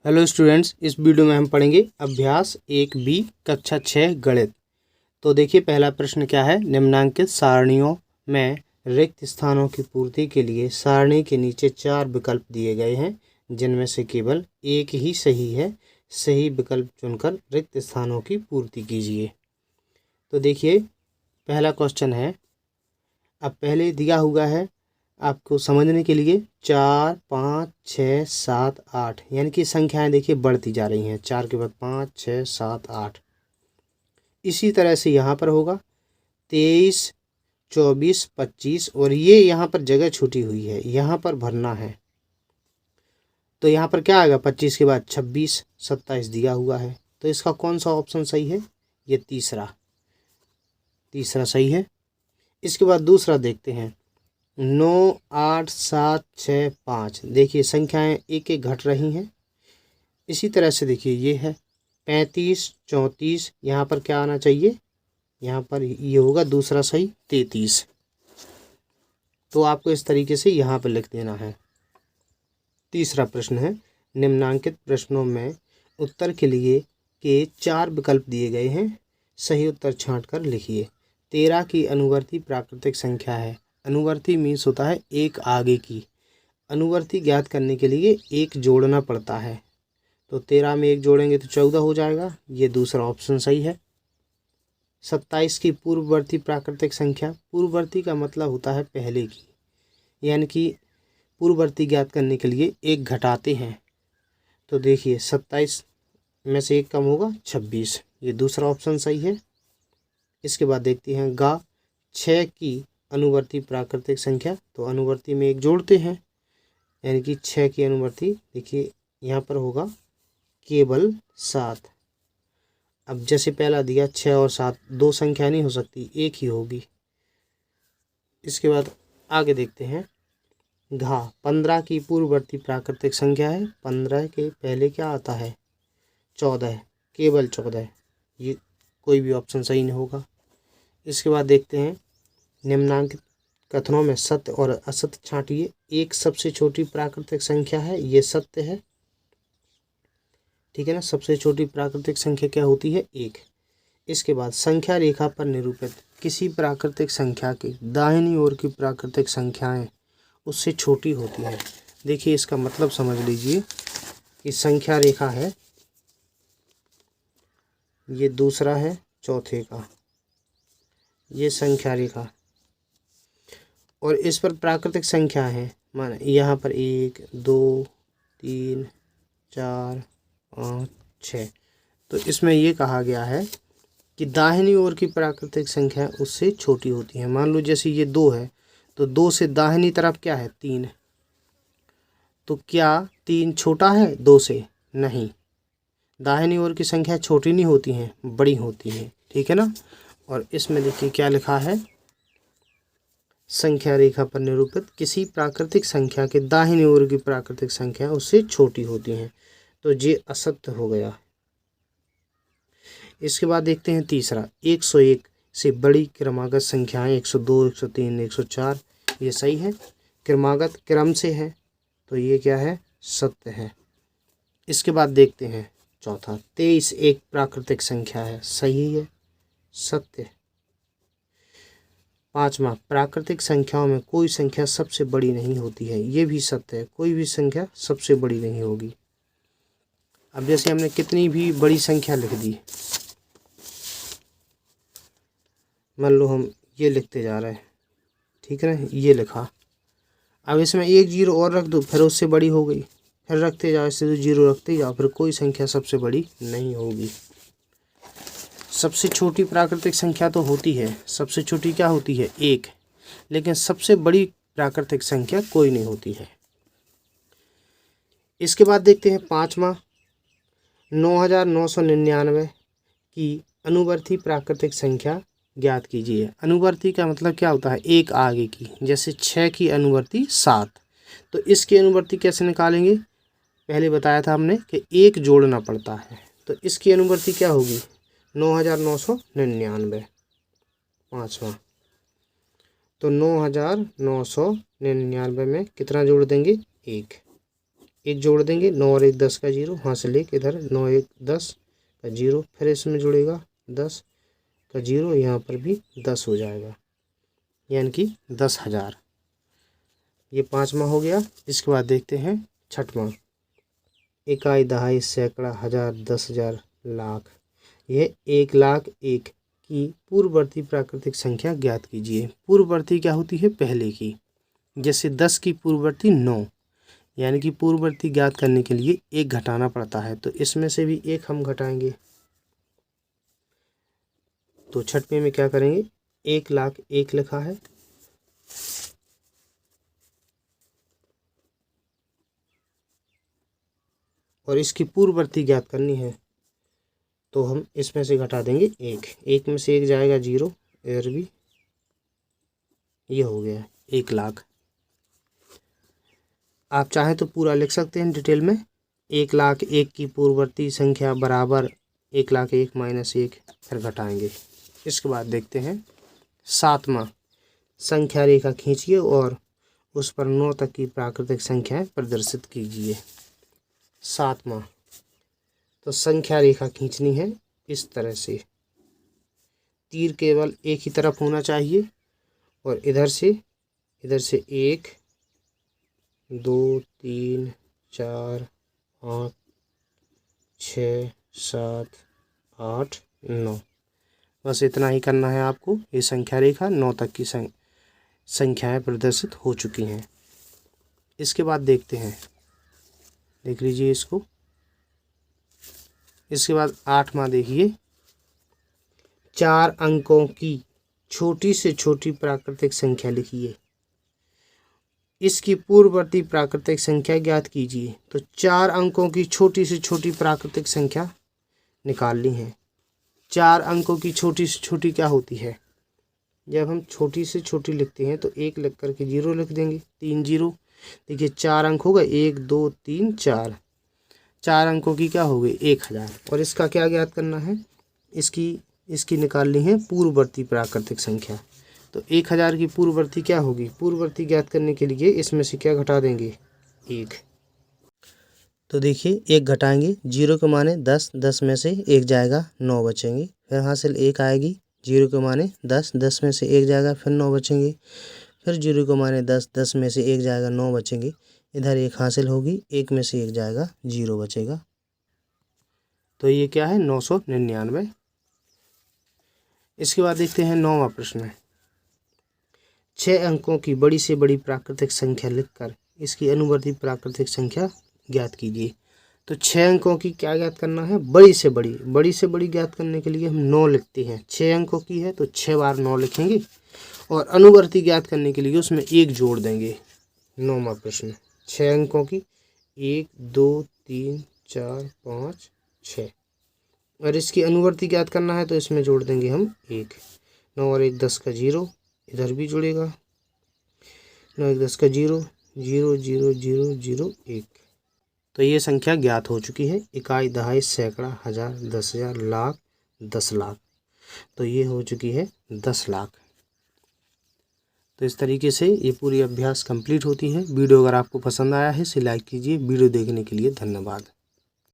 Hello students, इस video में हम पढ़ेंगे अभ्यास 1B कक्षा 6 गणित। तो देखिए पहला प्रश्न क्या है। निम्नांकित सारणियों में रिक्त स्थानों की पूर्ति के लिए सारणी के नीचे 4 विकल्प दिए गए हैं, जिनमें से केवल एक ही सही है। सही विकल्प चुनकर रिक्त स्थानों की पूर्ति कीजिए। तो देखिए पहला क्वेश्चन है, अब पहले दिया हुआ है आपको समझने के लिए 4, 5, 6, 7, 8 यानी कि संख्याएं देखिए बढ़ती जा रही हैं। 4 के बाद 5, 6, 7, 8। इसी तरह से यहाँ पर होगा 23, 24, 25 और ये यहाँ पर जगह छूटी हुई है, यहाँ पर भरना है। तो यहाँ पर क्या आएगा, 25 के बाद 26, 27 दिया हुआ है। तो इसका कौन सा ऑप्शन सही है? ये तीसरा सही है। इसके बाद दूसरा देखते हैं 9, 8, 7, 6, 5। देखिए संख्याएं एक एक घट रही हैं। इसी तरह से देखिए ये है 35, 34। यहाँ पर क्या आना चाहिए? यहाँ पर ये होगा दूसरा सही 33। तो आपको इस तरीके से यहाँ पर लिख देना है। तीसरा प्रश्न है, निम्नांकित प्रश्नों में उत्तर के लिए के 4 विकल्प दिए गए हैं। सही उत्तर छांट कर लिखिए। 13 की अनुवर्ती प्राकृतिक संख्या है। अनुवर्ती मीन्स होता है एक आगे की। अनुवर्ती ज्ञात करने के लिए एक जोड़ना पड़ता है। तो 13 में एक जोड़ेंगे तो 14 हो जाएगा। ये दूसरा ऑप्शन सही है। 27 की पूर्ववर्ती प्राकृतिक संख्या। पूर्ववर्ती का मतलब होता है पहले की, यानी कि पूर्ववर्ती ज्ञात करने के लिए एक घटाते हैं। तो देखिए 27 में से एक कम होगा 26। ये दूसरा ऑप्शन सही है। इसके बाद देखते हैं 6 की अनुवर्ती प्राकृतिक संख्या। तो अनुवर्ती में एक जोड़ते हैं, यानी कि 6 की अनुवर्ती देखिए यहाँ पर होगा केवल 7। अब जैसे पहला दिया 6 और 7 दो संख्या नहीं हो सकती, एक ही होगी। इसके बाद आगे देखते हैं 15 की पूर्ववर्ती प्राकृतिक संख्या है। 15 के पहले क्या आता है? 14, केवल 14। ये कोई भी ऑप्शन सही नहीं होगा। इसके बाद देखते हैं निम्नांकित कथनों में सत्य और असत्य छांटिए। एक सबसे छोटी प्राकृतिक संख्या है, ये सत्य है, ठीक है ना। सबसे छोटी प्राकृतिक संख्या क्या होती है? 1। इसके बाद संख्या रेखा पर निरूपित किसी प्राकृतिक संख्या की दाहिनी ओर की प्राकृतिक संख्याएं उससे छोटी होती है। देखिए इसका मतलब समझ लीजिए कि संख्या रेखा है, ये दूसरा है चौथे का, ये संख्या रेखा, और इस पर प्राकृतिक संख्या है। मान यहाँ पर 1, 2, 3, 4, 5, 6। तो इसमें ये कहा गया है कि दाहिनी ओर की प्राकृतिक संख्या उससे छोटी होती है। मान लो जैसे ये 2 है, तो 2 से दाहिनी तरफ क्या है? 3। तो क्या 3 छोटा है 2 से? नहीं, दाहिनी ओर की संख्या छोटी नहीं होती हैं, बड़ी होती हैं, ठीक है ना। और इसमें देखिए क्या लिखा है, संख्या रेखा पर निरूपित किसी प्राकृतिक संख्या के दाहिनी ओर की प्राकृतिक संख्या उससे छोटी होती हैं। तो ये असत्य हो गया। इसके बाद देखते हैं तीसरा 101 से बड़ी क्रमागत संख्याएं 102, 103, 104। ये सही है, क्रमागत क्रम से है, तो ये क्या है? सत्य है। इसके बाद देखते हैं चौथा 23 एक प्राकृतिक संख्या है, सही है, सत्य। पांचवा प्राकृतिक संख्याओं में कोई संख्या सबसे बड़ी नहीं होती है, ये भी सत्य है, कोई भी संख्या सबसे बड़ी नहीं होगी। अब जैसे हमने कितनी भी बड़ी संख्या लिख दी, मान लो हम ये लिखते जा रहे हैं, ठीक है ना, ये लिखा। अब इसमें एक जीरो और रख दो, फिर उससे बड़ी हो गई, फिर रखते जाओ, इससे तो जीरो रखते जाओ, फिर कोई संख्या सबसे बड़ी नहीं होगी। सबसे छोटी प्राकृतिक संख्या तो होती है, सबसे छोटी क्या होती है? 1। लेकिन सबसे बड़ी प्राकृतिक संख्या कोई नहीं होती है। इसके बाद देखते हैं पांचवा 9999 की अनुवर्ती प्राकृतिक संख्या ज्ञात कीजिए। अनुवर्ती का मतलब क्या होता है? एक आगे की। जैसे 6 की अनुवर्ती 7, तो इसकी अनुवर्ती कैसे निकालेंगे? पहले बताया था हमने कि एक जोड़ना पड़ता है। तो इसकी अनुवर्ती क्या होगी? 9999। पाँचवा, तो 9999 में कितना जोड़ देंगे? 1। एक जोड़ देंगे, 9 और 1 10 का 0, वहाँ से लेके इधर 9 1 10 का 0, फिर इसमें जुड़ेगा 10 का 0, यहाँ पर भी 10 हो जाएगा, यानी कि 10,000। ये 5वां हो गया। इसके बाद देखते हैं 6वां। इकाई, दहाई, सैकड़ा, हजार, 10,000, लाख। यह 1,01,000 की पूर्ववर्ती प्राकृतिक संख्या ज्ञात कीजिए। पूर्ववर्ती क्या होती है? पहले की। जैसे 10 की पूर्ववर्ती 9, यानी कि पूर्ववर्ती ज्ञात करने के लिए 1 घटाना पड़ता है, तो इसमें से भी 1 हम घटाएंगे। तो 6वें में क्या करेंगे? 1,01,000 लिखा है, और इसकी पूर्ववर्ती ज्ञात करनी है, तो हम इसमें से घटा देंगे 1। 1 में से 1 जाएगा 0, इधर भी ये हो गया 1,00,000। आप चाहें तो पूरा लिख सकते हैं डिटेल में। 1,01,000 की पूर्ववर्ती संख्या बराबर 1,01,000 माइनस 1, फिर घटाएंगे। इसके बाद देखते हैं 7वां। संख्या रेखा खींचिए और उस पर 9 तक की प्राकृतिक संख्याएं प्रदर्शित कीजिए। 7वां, तो संख्या रेखा खींचनी है इस तरह से, तीर केवल एक ही तरफ होना चाहिए, और इधर से 1 2 3 4 5 6 7 8 9, बस इतना ही करना है आपको। ये संख्या रेखा 9 तक की संख्याएं प्रदर्शित हो चुकी हैं। इसके बाद देखते हैं, देख लीजिए इसको। इसके बाद 8वां देखिए, 4 अंकों की छोटी से छोटी प्राकृतिक संख्या लिखिए। इसकी पूर्ववर्ती प्राकृतिक संख्या ज्ञात कीजिए। तो 4 अंकों की छोटी से छोटी प्राकृतिक संख्या निकालनी है। 4 अंकों की छोटी से छोटी क्या होती है? जब हम छोटी से छोटी लिखते हैं तो 1 लिख करके 0 लिख देंगे, 3 0। देखिए 4 अंक हो गए, 1 2 3 4। 4 अंकों की क्या हो गई? 1,000। और इसका क्या ज्ञात करना है? इसकी निकालनी है पूर्ववर्ती प्राकृतिक संख्या। तो 1,000 की पूर्ववर्ती क्या होगी? पूर्ववर्ती ज्ञात करने के लिए इसमें से क्या घटा देंगे? 1। तो देखिए 1 घटाएंगे, 0 के माने 10, 10 में से 1 जाएगा, 9 बचेंगे। फिर हासिल 1 आएगी, 0 के माने 10, 10 में से 1 जाएगा, फिर 9 बचेंगे। फिर 0 के माने 10, 10 में से 1 जाएगा, 9 बचेंगे। इधर 1 हासिल होगी, 1 में से 1 जाएगा, 0 बचेगा। तो ये क्या है? 999। इसके बाद देखते हैं 9वां प्रश्न। 6 अंकों की बड़ी से बड़ी प्राकृतिक संख्या लिखकर इसकी अनुवर्ती प्राकृतिक संख्या ज्ञात कीजिए। तो 6 अंकों की क्या ज्ञात करना है? बड़ी से बड़ी। बड़ी से बड़ी ज्ञात करने के लिए हम 9 लिखते हैं। 6 अंकों की है तो 6 बार 9 लिखेंगे, और अनुवर्ती ज्ञात करने के लिए उसमें 1 जोड़ देंगे। 9वां प्रश्न, 6 अंकों की 1 2 3 4 5 6, और इसकी अनुवर्ती ज्ञात करना है तो इसमें जोड़ देंगे हम 1। 9 और 1 10 का 0, इधर भी जुड़ेगा, 9 1 10 का 0 0 0 0 0 1। तो ये संख्या ज्ञात हो चुकी है। इकाई, दहाई, सैकड़ा, हजार, 10,000, लाख, 10 लाख। तो ये हो चुकी है 10 लाख। तो इस तरीके से ये पूरी अभ्यास कंप्लीट होती है। वीडियो अगर आपको पसंद आया है इसे लाइक कीजिए। वीडियो देखने के लिए धन्यवाद।